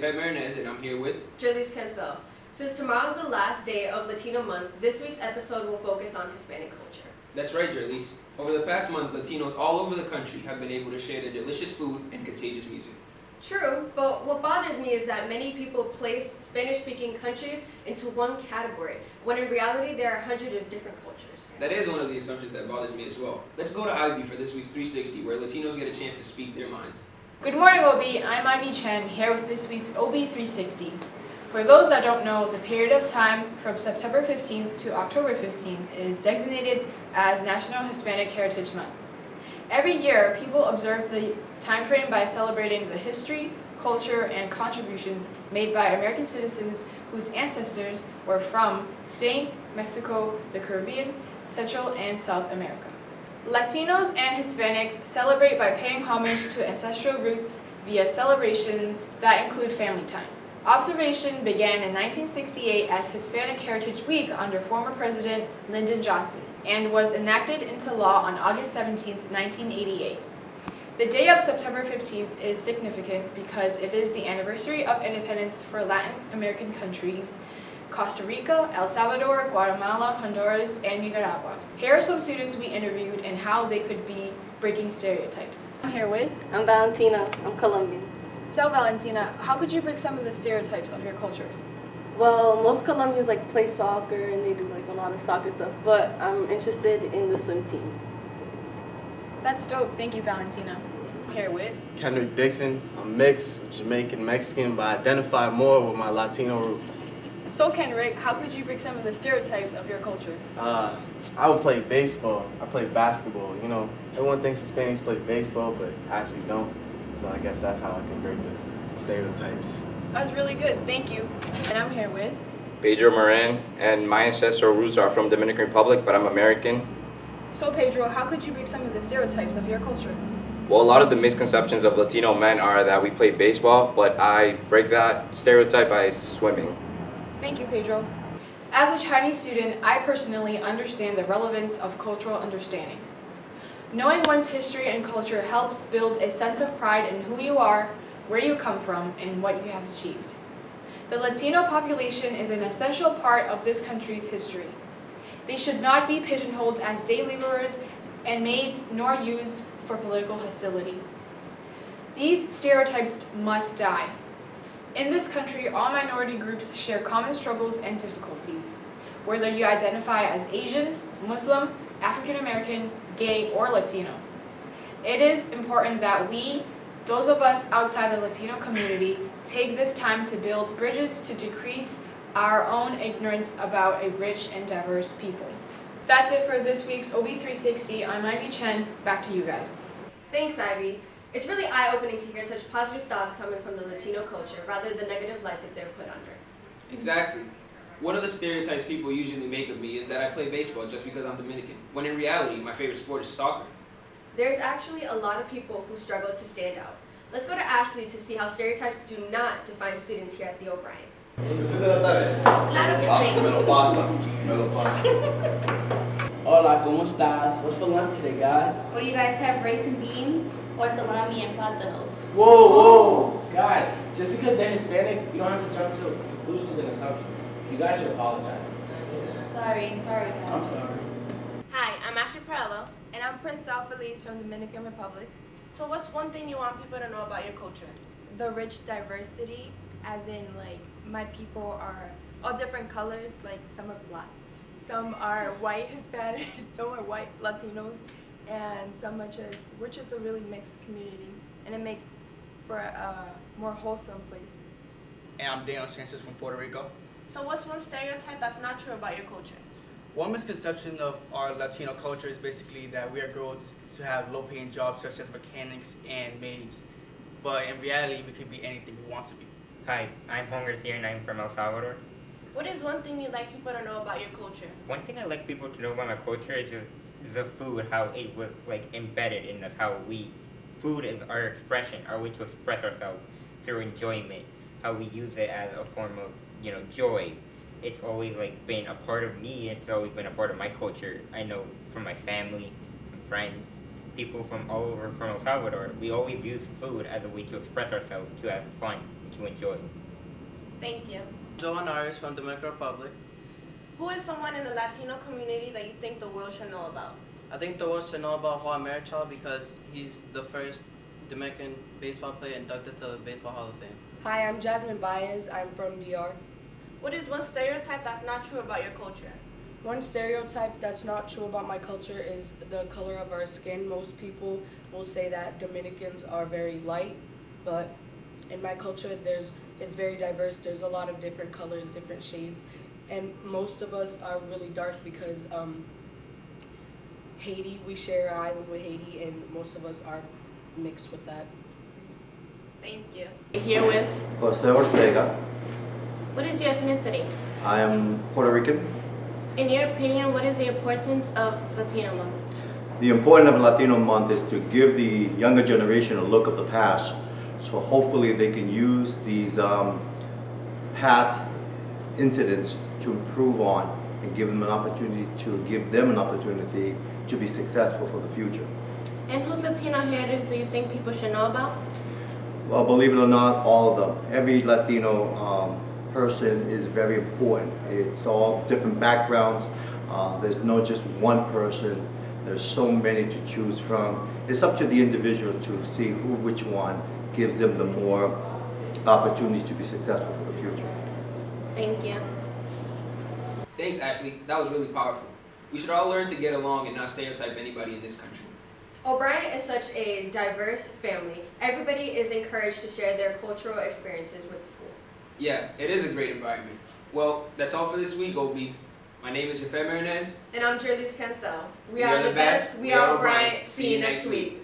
Marinez, and I'm here with Julius Cancel. Since tomorrow is the last day of Latino Month, this week's episode will focus on Hispanic culture. That's right, Julius. Over the past month, Latinos all over the country have been able to share their delicious food and contagious music. True, but what bothers me is that many people place Spanish-speaking countries into one category, when in reality there are hundreds of different cultures. That is one of the assumptions that bothers me as well. Let's go to Ivy for this week's 360, where Latinos get a chance to speak their minds. Good morning, OB. I'm Ivy Chen, here with this week's OB 360. For those that don't know, the period of time from September 15th to October 15th is designated as National Hispanic Heritage Month. Every year, people observe the time frame by celebrating the history, culture, and contributions made by American citizens whose ancestors were from Spain, Mexico, the Caribbean, Central, and South America. Latinos and Hispanics celebrate by paying homage to ancestral roots via celebrations that include family time. Observation began in 1968 as Hispanic Heritage Week under former President Lyndon Johnson and was enacted into law on August 17, 1988. The day of September 15th is significant because it is the anniversary of independence for Latin American countries Costa Rica, El Salvador, Guatemala, Honduras, and Nicaragua. Here are some students we interviewed and how they could be breaking stereotypes. I'm here with... I'm Valentina. I'm Colombian. So Valentina, how could you break some of the stereotypes of your culture? Well, most Colombians play soccer and they do a lot of soccer stuff, but I'm interested in the swim team. That's dope. Thank you, Valentina. I'm here with... Kendrick Dixon. I'm mixed, Jamaican, Mexican, but I identify more with my Latino roots. So Kendrick, how could you break some of the stereotypes of your culture? I would play baseball. I play basketball. You know, everyone thinks Hispanics play baseball, but actually don't. So I guess that's how I can break the stereotypes. That was really good. Thank you. And I'm here with... Pedro Moran, and my ancestral roots are from Dominican Republic, but I'm American. So Pedro, how could you break some of the stereotypes of your culture? Well, a lot of the misconceptions of Latino men are that we play baseball, but I break that stereotype by swimming. Thank you, Pedro. As a Chinese student, I personally understand the relevance of cultural understanding. Knowing one's history and culture helps build a sense of pride in who you are, where you come from, and what you have achieved. The Latino population is an essential part of this country's history. They should not be pigeonholed as day laborers and maids, nor used for political hostility. These stereotypes must die. In this country, all minority groups share common struggles and difficulties, whether you identify as Asian, Muslim, African American, gay, or Latino. It is important that we, those of us outside the Latino community, take this time to build bridges to decrease our own ignorance about a rich and diverse people. That's it for this week's OB360. I'm Ivy Chen. Back to you guys. Thanks, Ivy. It's really eye-opening to hear such positive thoughts coming from the Latino culture rather than the negative light that they're put under. Exactly. One of the stereotypes people usually make of me is that I play baseball just because I'm Dominican, when in reality, my favorite sport is soccer. There's actually a lot of people who struggle to stand out. Let's go to Ashley to see how stereotypes do not define students here at the O'Brien. Claro que sí. Me lo pasa. Me lo pasa. Hola, ¿cómo estás? What's for lunch today, guys? What do you guys have, rice and beans? Or salami and plátanos? Whoa! Guys, just because they're Hispanic, you don't have to jump to conclusions and assumptions. You guys should apologize. Sorry guys. I'm sorry. Hi, I'm Ashley Perello. And I'm Prince Feliz from Dominican Republic. So what's one thing you want people to know about your culture? The rich diversity, as in my people are all different colors, some are black, some are white Hispanic, some are white Latinos, and we're just a really mixed community, and it makes for a more wholesome place. And I'm Daniel Sanchez from Puerto Rico. So what's one stereotype that's not true about your culture? One misconception of our Latino culture is basically that we are growing to have low-paying jobs such as mechanics and maids. But in reality, we could be anything we want to be. Hi, I'm Juan Garcia and I'm from El Salvador. What is one thing you'd like people to know about your culture? One thing I like people to know about my culture is just the food, how it was embedded in us, food is our expression, our way to express ourselves through enjoyment, how we use it as a form of, joy. It's always been a part of me, it's always been a part of my culture. I know from my family, from friends, people from all over from El Salvador, we always use food as a way to express ourselves, to have fun, to enjoy. Thank you. Joan Aris from Dominican Republic. Who is someone in the Latino community that you think the world should know about? I think the world should know about Juan Marichal because he's the first Dominican baseball player inducted to the Baseball Hall of Fame. Hi, I'm Jasmine Baez. I'm from New York. What is one stereotype that's not true about your culture? One stereotype that's not true about my culture is the color of our skin. Most people will say that Dominicans are very light, but in my culture, it's very diverse. There's a lot of different colors, different shades, and most of us are really dark because Haiti, we share an island with Haiti, and most of us are mixed with that. Thank you. Here with? Jose Ortega. What is your ethnicity? I am Puerto Rican. In your opinion, what is the importance of Latino Month? The importance of Latino Month is to give the younger generation a look of the past. So hopefully they can use these past incidents to improve on and give them an opportunity to be successful for the future. And whose Latino heritage do you think people should know about? Well, believe it or not, all of them. Every Latino person is very important. It's all different backgrounds. There's no just one person. There's so many to choose from. It's up to the individual to see which one gives them the more opportunity to be successful for the future. Thank you. Thanks, Ashley. That was really powerful. We should all learn to get along and not stereotype anybody in this country. O'Brien is such a diverse family. Everybody is encouraged to share their cultural experiences with the school. Yeah, it is a great environment. Well, that's all for this week, OB. My name is Jafet Marinez. And I'm Jerlise Cancel. We are the best. We are O'Brien. See you next week.